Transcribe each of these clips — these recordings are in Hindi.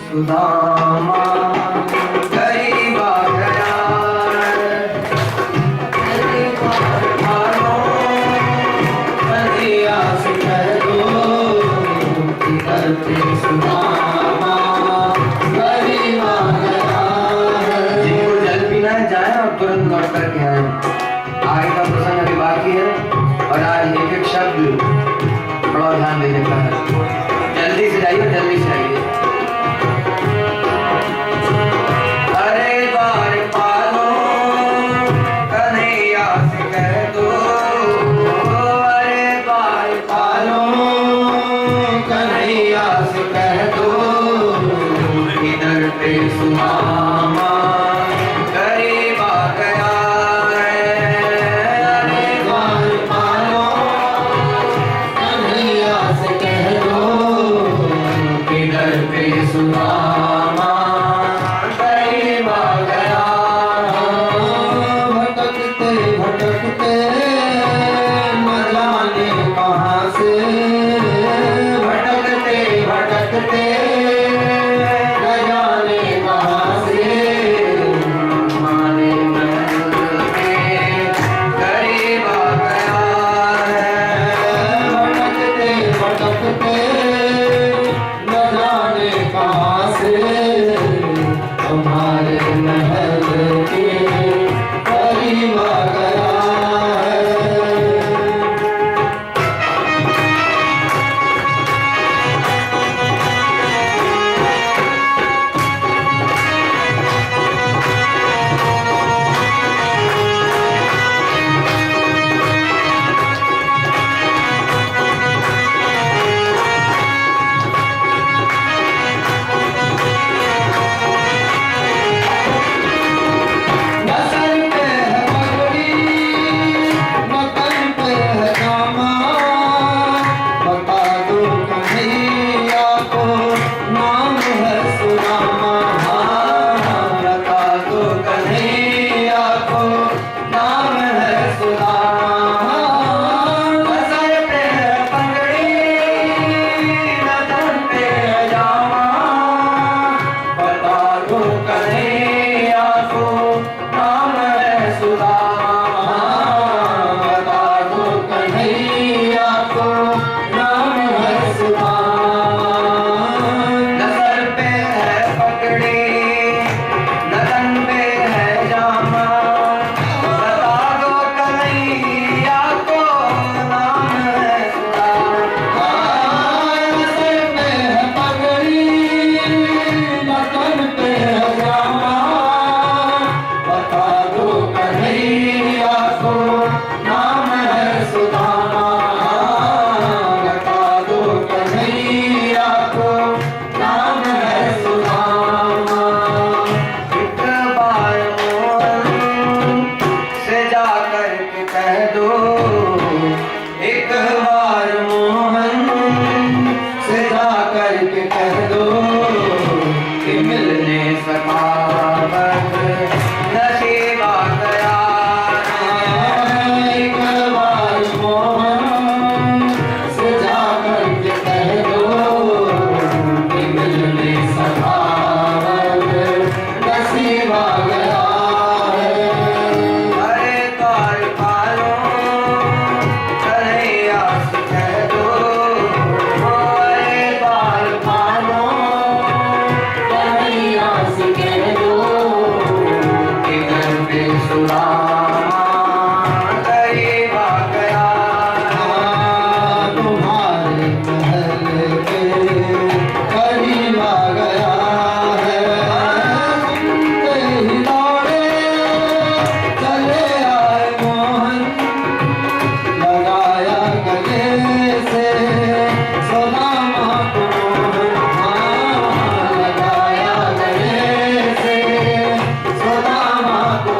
सुदामा गरीब आ गया, सुदामा गरीब आ गया। जिनको जल पीना है जाए और तुरंत लौट करके आए। आगे का प्रसंग अभी बाकी है और आज एक एक शब्द बड़ा ध्यान देने का है। जल्दी से जाइए, जल्दी से आइए। अरे द्वार पालो कन्हैया से कह दो, अरे द्वार पालो कन्हैया से कह दो, इधर पे सुदामा गरीब आ गया है। अरे द्वार पालो कन्हैया से कह दो, इधर पे सुदामा गरीब आ गया। भटकते भटकते न जाने कहाँ से, भटकते भटकते न जाने कहाँ से, हमारे महल में गरीब आ गया है। भटकते भटकते न जाने कहाँ से, हमारे महल के करीब आ गया है। नसन पे है पगड़ी, नतन पे है जामा, बता दो कन्हैया को नाम है सुदामा। बता दो कन्हैया को नाम है सुदामा। नसन पे है पगड़ी, नतन पे है जामा, बता दो कन्हैया को नाम है सुदामा। बता दो कन्हैया को नाम है सुदामा। नजर पे है पगड़ी, नदन पे है जामा, बता दो कन्हैया को नाम है सुदामा। नजर पे है पगड़ी, नदन पे है जामा, बता दो कन्हैया को नाम है सुदामा। बता दो कन्हैया को नाम है सुदामा। एक बार मोहन से जा करके कह दो, एक बार मोहन से जा करके कह दो, कि मिलने सखावत नसीब आ गया है। एक बार मोहन से जा करके कह दो, कि मिलने सखावत नसीब आ गया है। अरे द्वार पालो कन्हैया से कह दो, अरे द्वार पालो कन्हैया से कह दो, इधर पे सुदामा गरीब आ गया। तुम्हारे महल के करीब आ गया है। सुनते ही दौड़े चले आए मोहन, लगाया गले से सुदामा को मोहन। लगाया गले से सुदामा को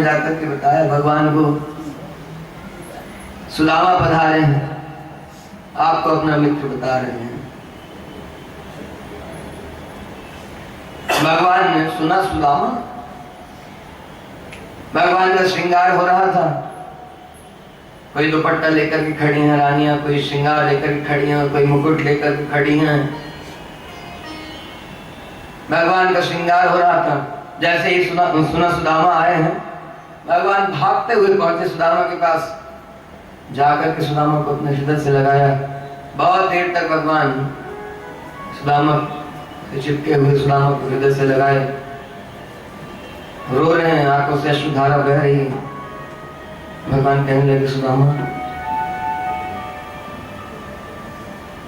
में जाकर के बताया भगवान को, सुदामा पधारे हैं, आपको अपना मित्र बता रहे हैं। भगवान ने सुना सुदामा, भगवान का श्रृंगार हो रहा था, कोई दुपट्टा लेकर के खड़ी हैं रानियां, कोई श्रृंगार लेकर के खड़ी हैं, कोई मुकुट लेकर के खड़ी हैं। भगवान का श्रृंगार हो रहा था। जैसे ही सुना सुदामा आए हैं, भगवान भागते हुए पहुंचे सुदामा के पास, जाकर के सुदामा को अपने हृदय से लगाया। बहुत देर तक भगवान सुदामा से चिपके हुए सुदामा को हृदय से लगाए, रो रहे हैं, आंखों से अश्रुधारा बह रही है। भगवान कहने लगे, सुदामा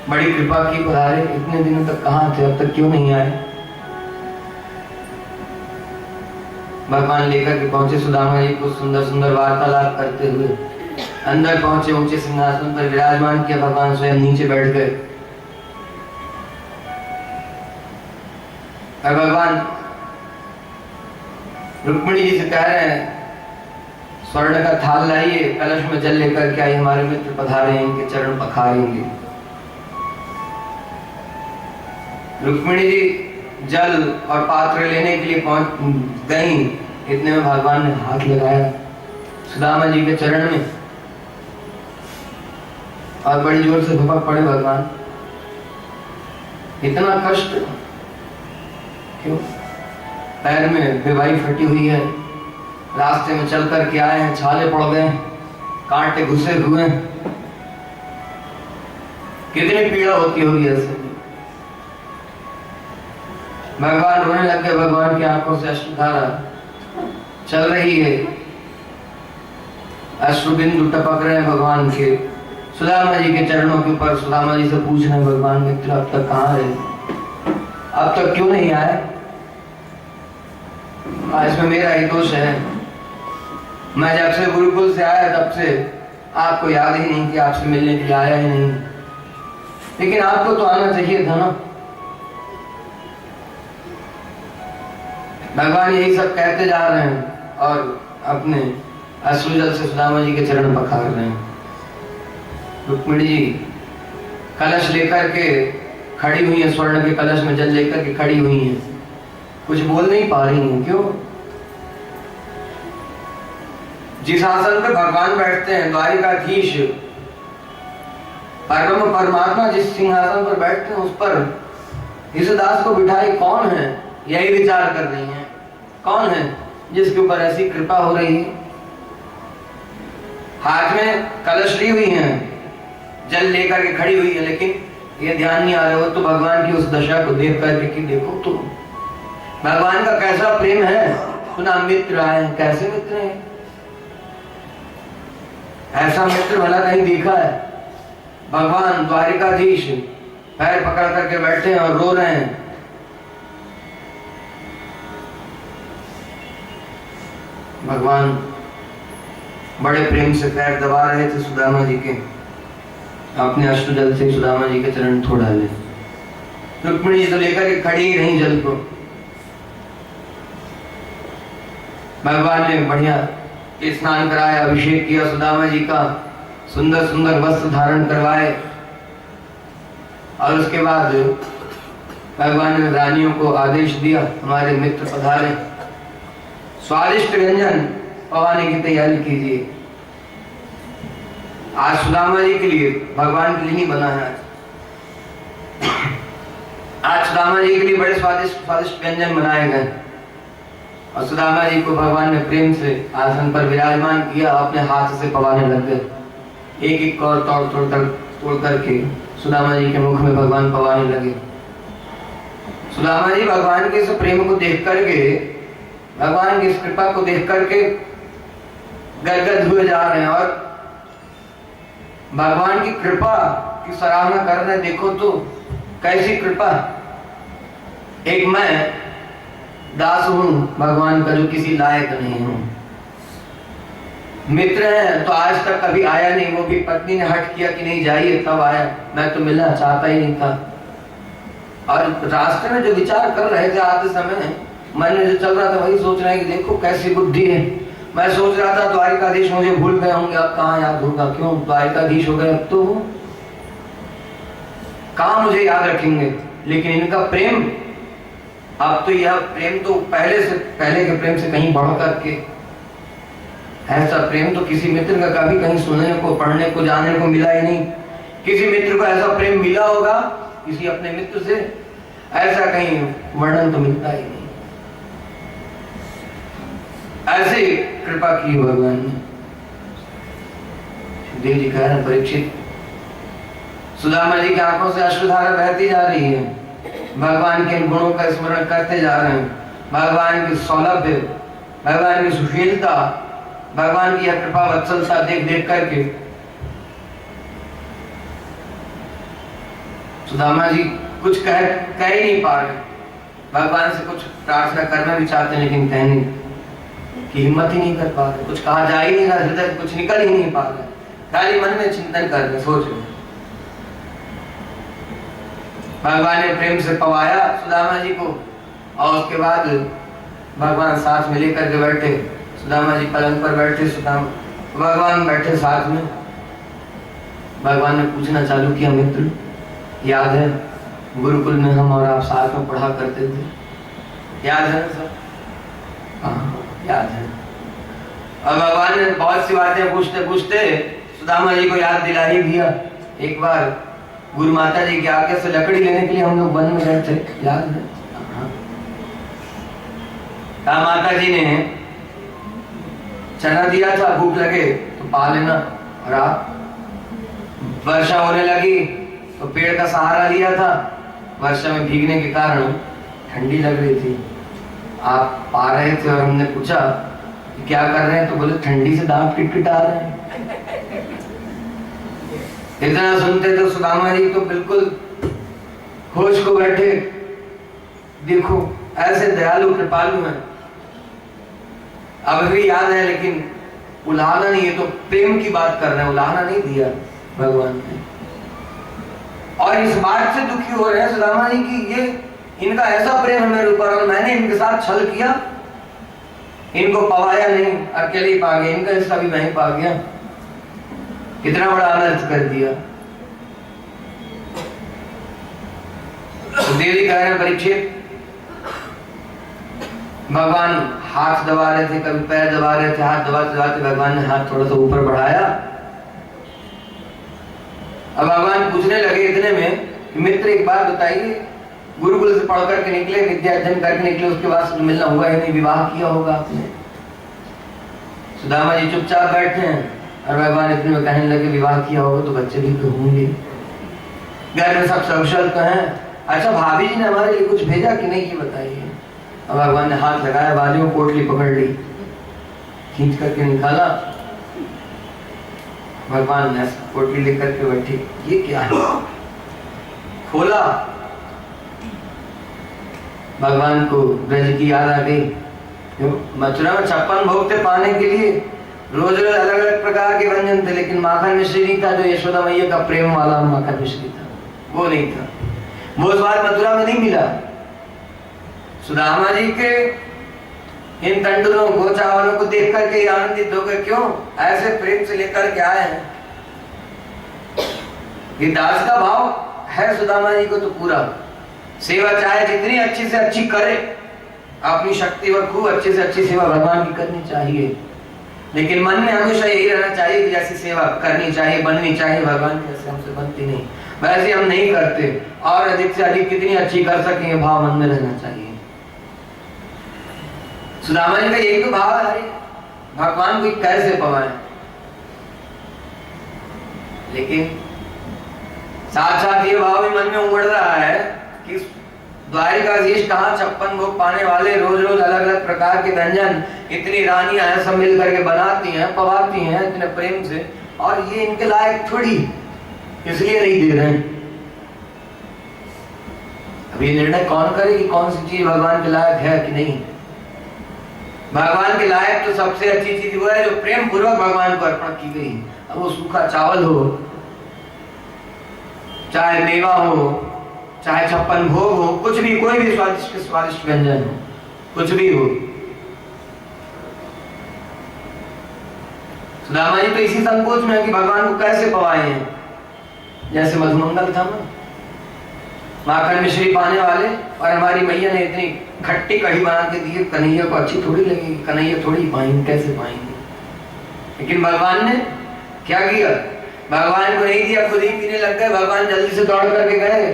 बड़ी कृपा की पधारे, इतने दिनों तक कहाँ थे, अब तक क्यों नहीं आए? भगवान लेकर के पहुंचे सुदामा जी को, सुंदर सुंदर वार्तालाप करते हुए अंदर पहुंचे, ऊंचे सिंहासन पर विराजमान किया। भगवान स्वयं नीचे बैठ गए और भगवान रुक्मिणी जी से कह रहे हैं, स्वर्ण का थाल लाइए, कलश में जल लेकर के आइए, हमारे मित्र पधारे हैं, इनके चरण पखारेंगे। रुक्मिणी जी जल और पात्र लेने के लिए पहुंच गई। इतने में भगवान ने हाथ लगाया सुदामा जी के चरण में और बड़ी जोर से धपक पड़े भगवान। इतना कष्ट क्यों? पैर में बेवाई फटी हुई है, रास्ते में चल कर के आए हैं, छाले पड़ गए, कांटे घुसे हुए, कितनी पीड़ा होती होगी ऐसे। भगवान रोने लग गए, भगवान की आंखों से अश्रुधारा चल रही है, अश्रु बिंदु टपक रहे हैं भगवान के। सुदामा जी के चरणों के ऊपर सुदामा जी से पूछ रहे हैं, भगवान मित्र अब तक कहाँ है, अब तक क्यों नहीं आए? इसमें मेरा ही दोष है, मैं जब से गुरुकुल से आया तब से आपको याद ही नहीं कि आपसे मिलने के लिए आया ही नहीं, लेकिन आपको तो आना चाहिए था ना। भगवान यही सब कहते जा रहे हैं और अपने अश्रुजल से सुदामा जी के चरण पखार रहे हैं। रुक्मिणी जी कलश लेकर के खड़ी हुई है, स्वर्ण के कलश में जल लेकर के खड़ी हुई है, कुछ बोल नहीं पा रही हैं। क्यों? जिस आसन पे भगवान बैठते हैं, द्वारिकाधीश परम परमात्मा जिस सिंहासन पर बैठते हैं, उस पर इस दास को बिठाए कौन है, यही विचार कर रही हैं। कौन है जिसके ऊपर ऐसी कृपा हो रही है? हाथ में कलश ली हुई है, जल लेकर के खड़ी हुई है, लेकिन ये ध्यान नहीं आ रहा हो तो भगवान की उस दशा को देख करके कि देखो तो भगवान का कैसा प्रेम है। सुना मित्र आए, कैसे मित्र हैं? ऐसा मित्र भला कहीं देखा है? भगवान द्वारिकाधीश पैर पकड़ करके बैठे हैं और रो रहे हैं। भगवान बड़े प्रेम से पैर दबा रहे थे सुदामा जी के, अपने अश्रुजल से सुदामा जी के चरण थोड़ा ले। रुक्मिणी जी तो लेकर के खड़ी ही नहीं जल को। भगवान ने बढ़िया स्नान कराया, अभिषेक किया सुदामा जी का, सुंदर सुंदर वस्त्र धारण करवाए और उसके बाद भगवान ने रानियों को आदेश दिया, हमारे मित्र पधारे, स्वादिष्ट व्यंजन पवाने की तैयारी कीजिए। आज सुदामा जी के लिए, भगवान के लिए नहीं बना है, आज सुदामा जी के लिए बड़े स्वादिष्ट स्वादिष्ट व्यंजन बनाए गए और सुदामा जी को भगवान ने प्रेम से आसन पर विराजमान किया, अपने हाथ से पवाने लग गए। एक एक कौर तोड़ करके सुदामा जी के मुख में भगवान पवाने लगे। सुदामा जी भगवान के इस प्रेम को देख करके, भगवान की इस कृपा को देख करके गदगद हुए जा रहे हैं और भगवान की कृपा की सराहना कर रहे हैं। देखो तो कैसी कृपा। एक मैं दास हूं भगवान का, जो किसी लायक नहीं हूं। मित्र है तो आज तक कभी आया नहीं, वो भी पत्नी ने हट किया कि नहीं जाइए तब आया, मैं तो मिलना चाहता ही नहीं था। और रास्ते में जो विचार कर रहे थे आते समय, मन में जो चल रहा था वही सोच रहे हैं कि देखो कैसी बुद्धि है, मैं सोच रहा था द्वारिकाधीश मुझे भूल गए होंगे, अब कहाँ याद होगा, क्यों द्वारिकाधीश हो गए अब तो कहाँ मुझे याद रखेंगे। लेकिन इनका प्रेम, अब तो यह प्रेम तो पहले के प्रेम से कहीं बढ़ करके, ऐसा प्रेम तो किसी मित्र का कभी कहीं सुनने को, पढ़ने को, जानने को मिला ही नहीं। किसी मित्र को ऐसा प्रेम मिला होगा किसी अपने मित्र से, ऐसा कहीं वर्णन तो मिलता ही नहीं। ऐसे कृपा की भगवान ने। सुखदेव जी कह रहे परीक्षित, सुदामा जी की आंखों से अश्रुधारा बहती जा रही है, भगवान के गुणों का स्मरण करते जा रहे हैं, भगवान की सौलभ्य, भगवान की सुशीलता, भगवान की कृपा वत्सलता देख देख करके सुदामा जी कुछ कह ही नहीं पा रहे। भगवान से कुछ प्रार्थना करना भी चाहते हैं लेकिन कहने की हिम्मत ही नहीं कर पा रहे, कुछ कहा जा ही नहीं रहा, हृदय कुछ निकल ही नहीं पा रहा, खाली मन में चिंतन कर रहे, सोच रहे। भगवान ने प्रेम से पवाया सुदामा जी को और उसके बाद भगवान साथ में लेकर के बैठे, सुदामा जी पलंग पर बैठे, भगवान बैठे साथ में। भगवान ने पूछना चालू किया, मित्र याद है गुरुकुल में हम और आप साथ में पढ़ा करते थे, याद है सब? हाँ याद है। और भगवान ने बहुत सी बातें पूछते पूछते सुदामा जी को याद दिला ही दिया। एक बार गुरु माता जी के आगे से लकड़ी लेने के लिए हम लोग वन में गए थे, याद है? हाँ माता जी ने चना दिया था, भूख लगे तो पा लेना, और आप वर्षा होने लगी तो पेड़ का सहारा लिया था, वर्षा में भीगने के कारण ठंडी लग रही थी, आप पा रहे थे और हमने पूछा कि क्या कर रहे हैं, तो बोले ठंडी से दांत किटकिटा रहे हैं। इतना सुनते तो सुदामा जी तो बिल्कुल होश को बैठे, देखो ऐसे दयालु कृपालु हैं। अब भी याद है लेकिन उलाहना नहीं है, तो प्रेम की बात कर रहे हैं, उलाहना नहीं दिया भगवान ने। और इस बात से दुखी हो रहे हैं सुदामा जी कि ये इनका ऐसा प्रेम है मेरे ऊपर और मैंने इनके साथ छल किया, इनको पवाया नहीं, अकेले ही पा गया, इनका हिस्सा भी मैं ही पा गया, कितना बड़ा अनर्थ कर दिया। सुखदेव जी कह रहे हैं परीक्षित, भगवान हाथ दबा रहे थे, कभी पैर दबा रहे थे, हाथ दबाते दबाते भगवान ने हाथ थोड़ा सा ऊपर बढ़ाया। अब भगवान पूछने लगे इतने में, मित्र एक बात बताइए, गुरुकुल से पढ़ करके निकले, विद्या अध्ययन करके निकले, उसके बाद मिलना हुआ ही नहीं, विवाह किया होगा आपने? सुदामा जी चुपचाप बैठे हैं और भगवान इतने में कहने लगे विवाह किया होगा तो बच्चे भी तो होंगे, घर में सब सकुशल तो हैं, अच्छा भाभी जी ने हमारे लिए कुछ भेजा कि नहीं ये बताइए। अब भगवान ने हाथ लगाया, बाजू में पोटली पकड़ ली, खींच करके निकाला, भगवान ने पोटली लेकर के बैठे, ये क्या है? खोला, भगवान को ब्रज की याद आ गई। मथुरा में 56 भोग थे पाने के लिए, रोज रोज अलग अलग प्रकार के व्यंजन थे, लेकिन माखन मिश्री नहीं था जो यशोदा मैया का प्रेम वाला माखन मिश्री था, वो नहीं था, वो स्वाद मथुरा में नहीं मिला। सुदामा जी के इन तंडुलों को, चावलों को देख करके आनंदित हो गए, क्यों ऐसे प्रेम से लेकर के आए हैं। ये दास का भाव है सुदामा जी को तो पूरा, सेवा चाहे जितनी अच्छी से अच्छी करे, अपनी शक्ति व खूब अच्छी से अच्छी सेवा भगवान की करनी चाहिए, लेकिन मन में हमेशा यही रहना चाहिए कि जैसी सेवा करनी चाहिए, बननी चाहिए भगवान की, जैसे हमसे बनती नहीं वैसे हम नहीं करते, और अधिक से अधिक कितनी अच्छी कर सकें भाव मन में रहना चाहिए। सुदामा जी का यही तो भाव है, भगवान को कैसे पवाए, लेकिन साथ साथ ये भाव भी मन में उमड़ रहा है कि द्वारिकाधीश कहाँ 56 भोग पाने वाले, रोज रोज अलग अलग प्रकार के व्यंजन, इतनी रानियां हैं सब मिल करके बनाती हैं, पवाती हैं इतने प्रेम से, और ये इनके लायक थोड़ी, इसलिए नहीं दे रहे हैं। अब ये निर्णय कौन करे कि कौन सी चीज भगवान के लायक है कि नहीं। भगवान के लायक तो सबसे अच्छी चीज वो है जो प्रेम पूर्वक भगवान को अर्पण की गई। अब वो सूखा चावल हो, चाहे मेवा हो, चाहे 56 भोग हो, कुछ भी, कोई भी स्वादिष्ट स्वादिष्ट व्यंजन हो, कुछ भी हो, सुदामा जी तो इसी संकोच में है कि भगवान को कैसे पवाए हैं। जैसे मधुमंगल था ना, माखन मिश्री पाने वाले, और हमारी मैया ने इतनी खट्टी कढ़ी बना के दी, कन्हैया को अच्छी थोड़ी लगेगी, कन्हैया थोड़ी पाएंगे, कैसे पाएंगे। लेकिन भगवान ने क्या किया, भगवान को नहीं दिया, खुद ही पीने लग गए। भगवान जल्दी से दौड़ करके गए,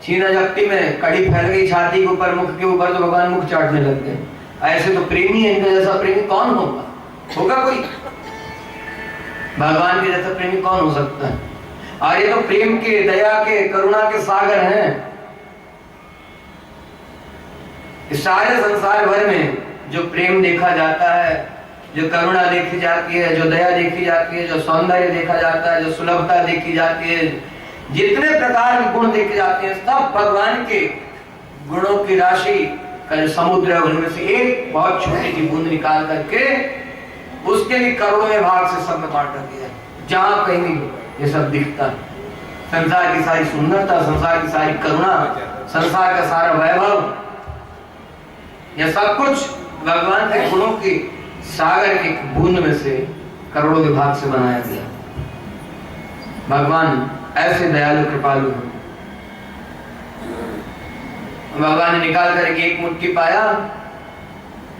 छीना झपटी में कढ़ी फैल गई छाती के ऊपर, मुख के ऊपर, तो भगवान मुख चाटने लग गए। ऐसे तो प्रेमी है, इनका जैसा प्रेमी कौन होगा, होगा कोई? भगवान के जैसा प्रेमी कौन हो सकता है? और ये तो प्रेम के, दया के, करुणा के सागर हैं। इस सारे संसार भर में जो प्रेम देखा जाता है, जो करुणा देखी जाती है, जो दया देखी जाती है, जो सौंदर्य देखा जाता है, जो सुलभता देखी जाती है, जितने प्रकार के गुण देखे जाते हैं, सब भगवान के गुणों की राशि का जो समुद्र है, उनमें से एक बहुत छोटी सी बूंद निकाल करके उसके भी करोड़ों भाग से सब में बांट दिया। जहां कहीं ये सब दिखता है, संसार की सारी सुंदरता, संसार की सारी करुणा, संसार का सारा वैभव, यह सब कुछ भगवान के गुणों की सागर की बूंद में से, करोड़ों के भाग से बनाया गया। भगवान ऐसे दयालु कृपालु हैं। भगवान ने निकाल कर एक मुट्ठी पाया,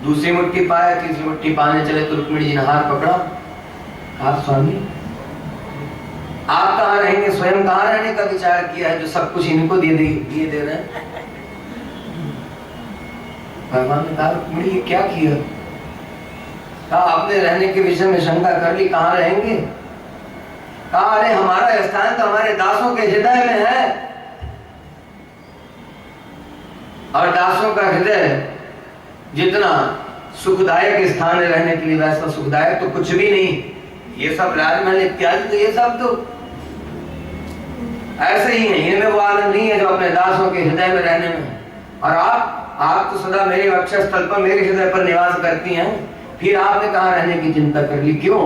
दूसरी मुट्ठी पाया, तीसरी मुट्ठी पाने चले तो रुक्मिणी जी ने हाथ पकड़ा, कहा स्वामी आप कहाँ रहेंगे, स्वयं कहाँ रहने का विचार किया है, जो सब कुछ इनको दिए दे रहे हैं। भगवान ने कहा रुक्मिणी ये क्या किया, कहा आपने रहने के विषय में शंका कर ली, कहाँ रहेंगे। कहा अरे हमारा स्थान तो हमारे दासों के हृदय में है, और दासों का हृदय जितना सुखदायक स्थान है रहने के लिए, वैसा सुखदायक तो कुछ भी नहीं। ये सब राजमहल इत्यादि, तो ये सब तो ऐसे ही है, इनमें वो आनंद नहीं है जो अपने दासों के हृदय में रहने में। और आप तो सदा मेरे वक्षस्थल पर, मेरे हृदय पर निवास करती हैं, फिर आपने कहाँ रहने की चिंता कर ली, क्यों?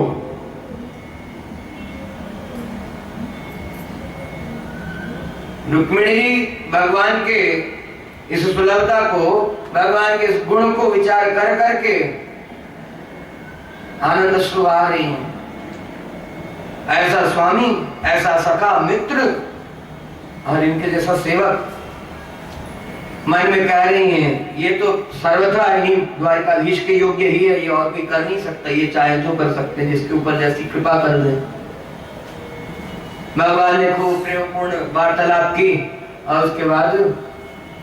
रुक्मिणी जी भगवान के इस सुलभता को, भगवान के इस गुण को विचार कर करके आनंद अश्रु आ रही हैं। ऐसा स्वामी, ऐसा सखा मित्र और इनके जैसा सेवक, मन में कह रही हैं ये तो सर्वथा ही द्वारिकाधीश के योग्य ही है, ये और कोई कर नहीं सकता, ये चाहे जो कर सकते हैं, जिसके ऊपर जैसी कृपा कर दे। भगवान ने खूब प्रेमपूर्ण वार्तालाप की, और उसके बाद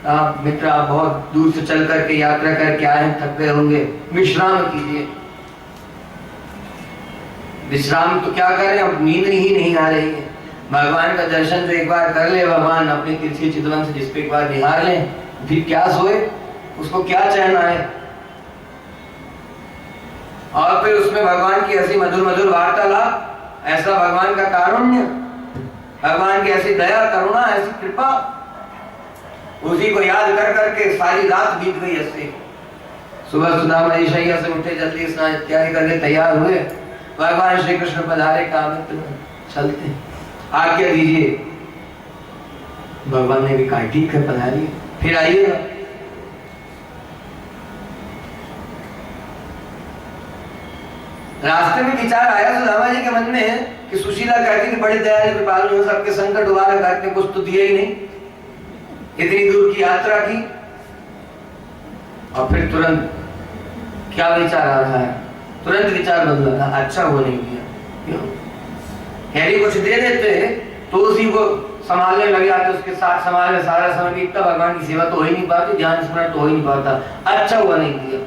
आप मित्र, आप बहुत दूर से चल करके यात्रा करके आए हैं, थक गए होंगे, विश्राम कीजिए। विश्राम तो क्या करें, अब नींद ही नहीं आ रही है। भगवान का दर्शन जो एक बार कर ले भगवान अपने तिरछी चितवन से, जिसको एक बार निहार ले, फिर क्या सोए, उसको क्या चैन आए। और फिर उसमें भगवान की ऐसी मधुर मधुर वार्तालाप, ऐसा भगवान का कारुण्य, भगवान की ऐसी दया करुणा, ऐसी कृपा, उसी को याद कर करके सारी रात बीत गई। ऐसे सुबह सुदामा जी शैया से उठे, जल्दी स्नान इत्यादि करके तैयार हुए, भगवान श्री कृष्ण पधारे, कहा मित्र चलते, आज्ञा दीजिए। भगवान ने भी कहा ठीक है पधारिए, फिर आइएगा। रास्ते में विचार आया सुदामा जी के मन में कि सुशीला कहती थी बड़े दयालु कृपालु, सबके संकट उबारा करके कुछ तो दिया ही नहीं, इतनी दूर की यात्रा की। और फिर तुरंत क्या विचार आ रहा है, तुरंत विचार बदला, अच्छा वो नहीं दिया, क्यों? यदि कुछ दे देते तो उसी को संभालने लग जाते, उसके साथ संभालने सारा समय बीतता, भगवान की सेवा तो हो ही नहीं पाती, ध्यान स्मरण तो हो ही नहीं पाता। अच्छा हुआ नहीं दिया।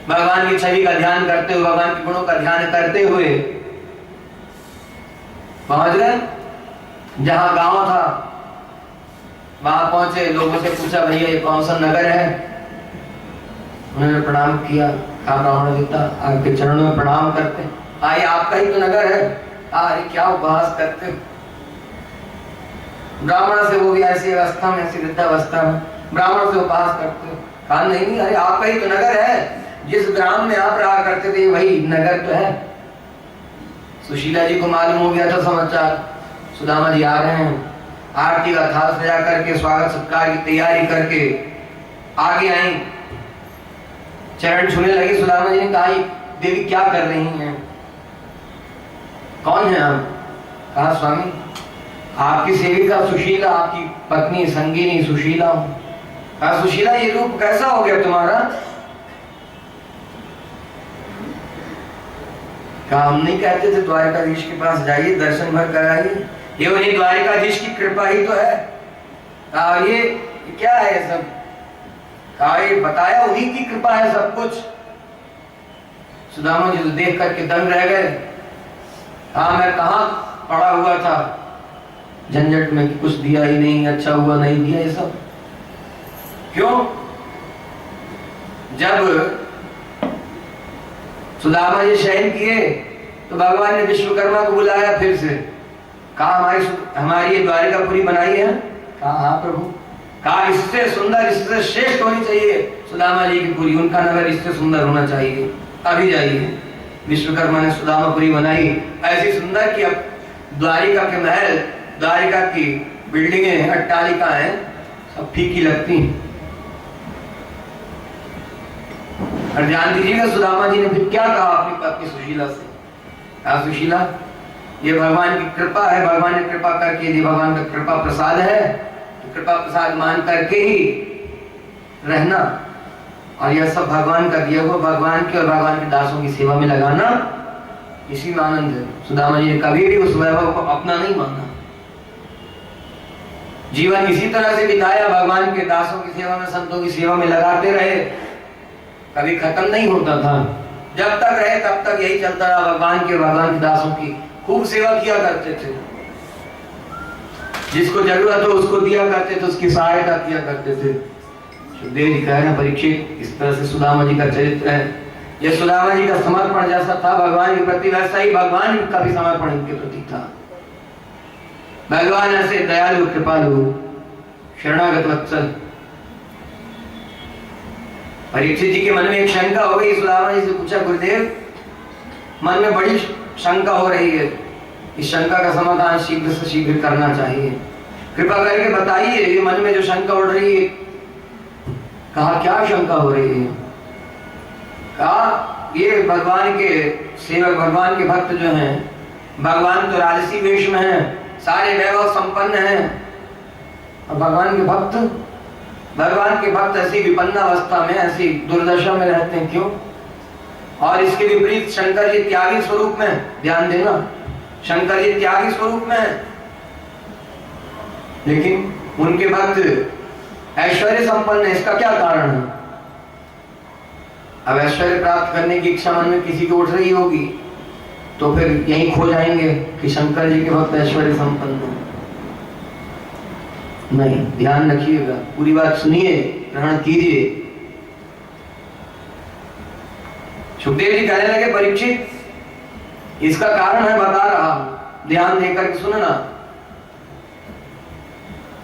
भगवान की छवि का ध्यान करते हुए, भगवान के गुणों का ध्यान करते हुए पहुंच गए जहां गांव था। वहां पहुंचे, लोगों से पूछा भैया ये कौन सा नगर है। उन्होंने प्रणाम किया, कहा ब्राह्मण देवता आपके चरणों में प्रणाम करते, आइए आपका ही तो नगर है। अरे क्या उपहास करते हो, ब्राह्मण से, वो भी ऐसी अवस्था में, ऐसी वृद्धावस्था में ब्राह्मण से उपहास करते हो। कहा नहीं, अरे आपका ही तो नगर है, जिस ग्राम में आप रहा करते थे वही नगर तो है। सुशीला जी को मालूम हो गया था समाचार, सुदामा जी आ रहे हैं। आरती का थाल सजा करके, स्वागत सत्कार की तैयारी करके आगे आई, चरण छूने लगी। सुदामा जी ने कहा देवी क्या कर रही हैं, कौन है आप? कहा स्वामी आपकी सेविका सुशीला, आपकी पत्नी संगिनी सुशीला हूं। कहा सुशीला ये रूप कैसा हो गया तुम्हारा? कहा हम नहीं कहते थे द्वारिकाधीश के पास जाइए दर्शन भर कराइए, ये उन्हीं द्वारिकाधीश की कृपा ही तो है। कहा ये क्या है ये सब? कहा ये बताया उन्हीं की कृपा है सब कुछ। सुदामा जी तो देख करके दंग रह गए। हाँ मैं कहाँ पड़ा हुआ था झंझट में कि कुछ दिया ही नहीं, अच्छा हुआ नहीं दिया ये सब। क्यों? जब सुदामा जी शयन किए तो भगवान ने विश्वकर्मा को बुलाया फिर से। कहा हमारी ये द्वारिकापुरी बनाई है? कहा हाँ प्रभु। कहा इससे सुंदर इससे श्रेष्ठ होनी चाहिए सुदामा जी की पुरी, उनका नगर इससे सुंदर होना चाहिए, अभी जाइए। विश्वकर्मा ने सुदामापुरी बनाई ऐसी सुंदर कि अब द्वारिका के महल, द्वारिका की बिल्डिंगें, अट्टालिकाएं सब फीकी लगती हैं। और ध्यान दीजिएगा सुदामा जी ने फिर क्या कहा अपनी पत्नी सुशीला से। कहा सुशीला ये भगवान की कृपा है, भगवान ने कृपा करके, यदि भगवान का कृपा प्रसाद है तो कृपा प्रसाद मान करके ही रहना, और यह सब भगवान का दिया हुआ, भगवान के और भगवान के दासों की सेवा में लगाना, इसी में आनंद है। सुदामा जी ने कभी भी उस वैभव को अपना नहीं माना, जीवन इसी तरह से बिताया, भगवान के दासों की सेवा में, संतों की सेवा में लगाते रहे, कभी खत्म नहीं होता था। जब तक रहे तब तक यही चलता रहा, भगवान के भगवान के दासों की खूब सेवा किया करते थे, जिसको जरूरत हो उसको दिया करते थे, उसकी सहायता किया करते थे। सुखदेव जी कह रहे हैं परीक्षित इस तरह से सुदामा जी का चरित्र है। ये सुदामा जी का समर्पण जैसा था भगवान के प्रति, वैसा ही भगवान का भी समर्पण इनके प्रति था। भगवान ऐसे दयालु, कृपालु, शरणागत वत्सल। परीक्षित जी के मन में एक शंका हो गई। सुदामा जी से पूछा गुरुदेव मन में बड़ी शंका हो रही है, इस शंका का समाधान शीघ्र से शीघ्र करना चाहिए, कृपा करके बताइए ये मन में जो शंका उड़ रही है। कहा क्या शंका हो रही है? कहा ये भगवान के सेवक, भगवान के भक्त जो हैं, भगवान तो राजसी वेश में हैं, सारे वैभव संपन्न हैं, और भगवान के भक्त ऐसी विपन्न अवस्था में, ऐसी दुर्दशा में रहते हैं, क्यों? और इसके विपरीत शंकर जी त्यागी स्वरूप में, ध्यान देना, शंकर जी त्यागी स्वरूप में, लेकिन उनके भक्त ऐश्वर्य संपन्न है, इसका क्या कारण है? अब ऐश्वर्य प्राप्त करने की इच्छा मन में किसी को उठ रही होगी तो फिर यहीं खो जाएंगे कि शंकर जी के भक्त ऐश्वर्य संपन्न है। नहीं, ध्यान रखिएगा, पूरी बात सुनिए, ग्रहण कीजिए। सुखदेव जी कहने लगे परीक्षित इसका कारण है बता रहा हूं, ध्यान देकर के सुनना।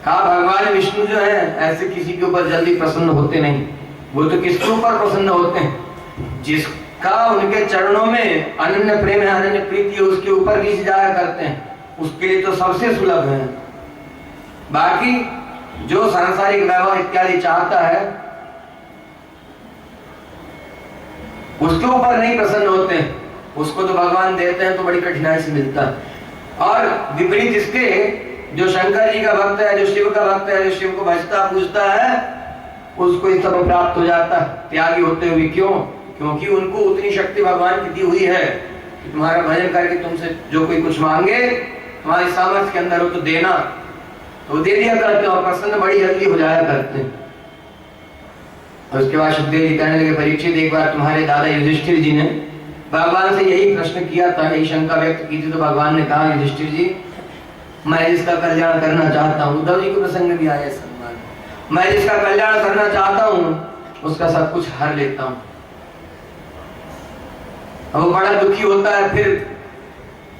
कहा भगवान विष्णु जो है ऐसे किसी के ऊपर जल्दी प्रसन्न होते नहीं, वो तो किसके ऊपर प्रसन्न होते हैं? जिसका उनके चरणों में अनन्य प्रेम है, अनन्य प्रीति है, उसके ऊपर रीझ जाया करते हैं, उसके लिए तो सबसे सुलभ है। बाकी जो सांसारिक वैभव इत्यादि चाहता है उसके ऊपर नहीं प्रसन्न होते हैं, उसको तो भगवान देते हैं तो बड़ी कठिनाई से मिलता है। और विपरीत इसके जो शंकर जी का भक्त है, जो शिव का भक्त है, जो शिव को भजता पूजता है, उसको इस सब प्राप्त हो जाता है त्यागी होते हुए। क्यों? क्योंकि उनको उतनी शक्ति भगवान की दी हुई है कि तुम्हारा भजन करके तुमसे जो कोई कुछ मांगे, तुम्हारी सामर्थ्य के अंदर हो तो देना, तो दे दिया करते हैं और प्रसन्न बड़ी जल्दी हो जाया करते हैं। और उसके बाद सुखदेव जी कहने लगे परीक्षित एक बार तुम्हारे दादा युधिष्ठिर जी ने भगवान से यही प्रश्न किया था, यही शंका व्यक्त की थी, तो भगवान ने कहा युधिष्ठिर जी मैं जिसका कल्याण करना चाहता हूँ, उद्धव जी के प्रसंग भी आया सम्मान, मैं जिसका कल्याण करना चाहता हूँ उसका सब कुछ हर लेता हूँ। अब वो बड़ा दुखी होता है, फिर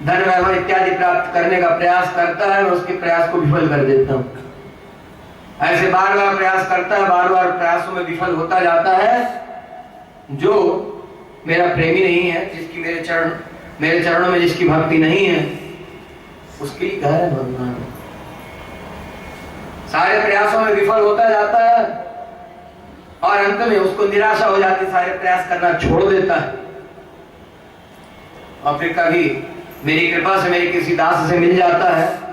धन वैभव इत्यादि प्राप्त करने का प्रयास करता है, मैं उसके प्रयास को विफल कर देता हूँ। ऐसे बार बार प्रयास करता है, बार बार प्रयासों में विफल होता जाता है। जो मेरा प्रेमी नहीं है, जिसकी मेरे चरणों में जिसकी भक्ति नहीं है, उसके लिए कह रहे भगवान सारे प्रयासों में विफल होता जाता है और अंत में उसको निराशा हो जाती है, सारे प्रयास करना छोड़ देता है और फिर कभी मेरी कृपा से मेरे किसी दास से मिल जाता है